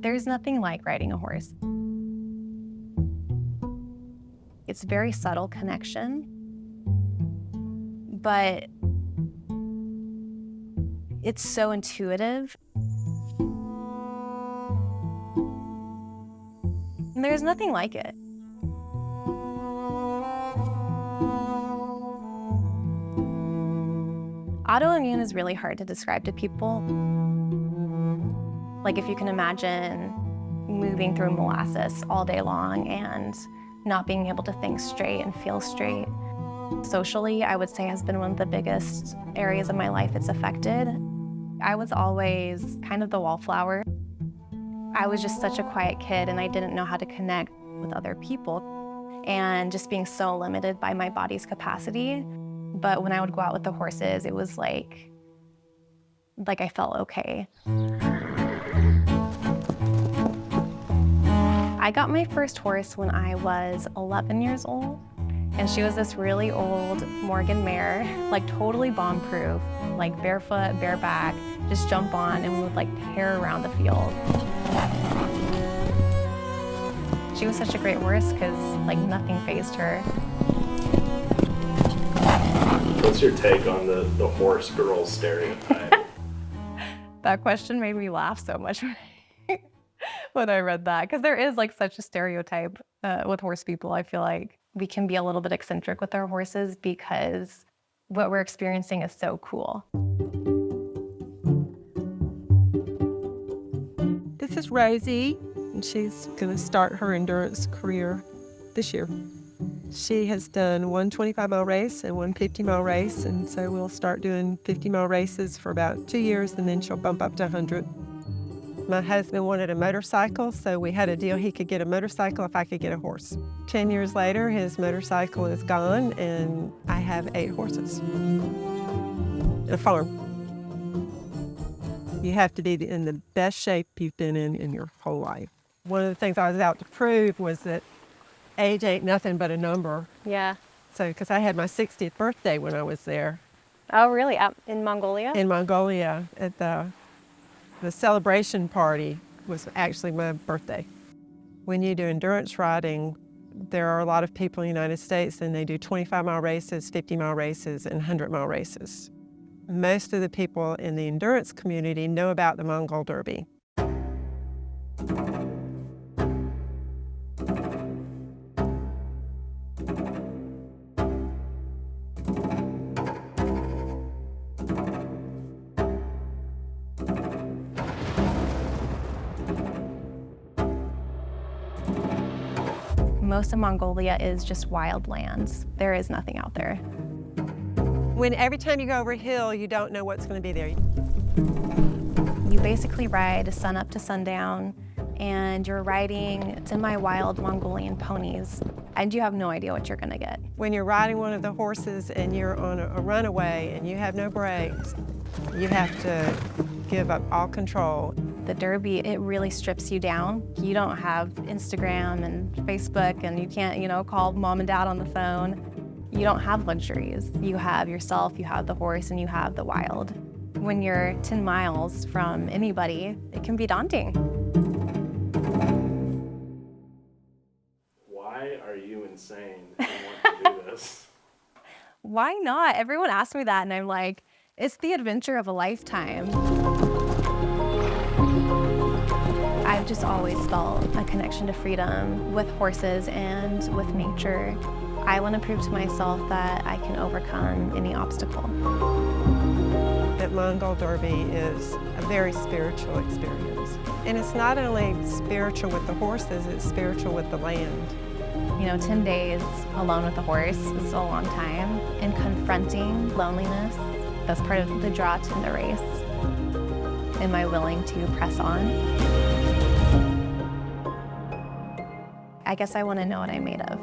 There's nothing like riding a horse. It's a very subtle connection, but it's so intuitive. And there's nothing like it. Autoimmune is really hard to describe to people. Like if you can imagine moving through molasses all day long and not being able to think straight and feel straight. Socially, I would say has been one of the biggest areas of my life it's affected. I was always kind of the wallflower. I was just such a quiet kid and I didn't know how to connect with other people and just being so limited by my body's capacity. But when I would go out with the horses, it was like I felt okay. I got my first horse when I was 11 years old, and she was this really old Morgan mare, like totally bomb-proof, like barefoot, bareback, just jump on and we would like tear around the field. She was such a great horse because like nothing fazed her. What's your take on the horse girl stereotype? That question made me laugh so much when I read that, because there is like such a stereotype with horse people. I feel like we can be a little bit eccentric with our horses because what we're experiencing is so cool. This is Rosie, and she's going to start her endurance career this year. She has done one 25-mile race and one 50-mile race, and so we'll start doing 50-mile races for about 2 years, and then she'll bump up to 100. My husband wanted a motorcycle, so we had a deal he could get a motorcycle if I could get a horse. 10 years later, his motorcycle is gone, and I have 8 horses and a farm. You have to be in the best shape you've been in your whole life. One of the things I was out to prove was that age ain't nothing but a number. Yeah. So, because I had my 60th birthday when I was there. Oh, really? Out in Mongolia? In Mongolia, at the celebration party was actually my birthday. When you do endurance riding, there are a lot of people in the United States and they do 25-mile races, 50-mile races, and 100-mile races. Most of the people in the endurance community know about the Mongol Derby. Most of Mongolia is just wild lands. There is nothing out there. When every time you go over a hill, you don't know what's going to be there. You basically ride sun up to sundown, and you're riding semi-wild Mongolian ponies, and you have no idea what you're going to get. When you're riding one of the horses and you're on a runaway and you have no brakes, you have to give up all control. The Derby, it really strips you down. You don't have Instagram and Facebook, and you can't, call mom and dad on the phone. You don't have luxuries. You have yourself, you have the horse, and you have the wild. When you're 10 miles from anybody, it can be daunting. Why are you insane and want to do this? Why not? Everyone asks me that, and I'm like, it's the adventure of a lifetime. I've just always felt a connection to freedom with horses and with nature. I want to prove to myself that I can overcome any obstacle. The Mongol Derby is a very spiritual experience. And it's not only spiritual with the horses, it's spiritual with the land. 10 days alone with the horse is a long time. And confronting loneliness, that's part of the draw to the race. Am I willing to press on? I guess I want to know what I'm made of.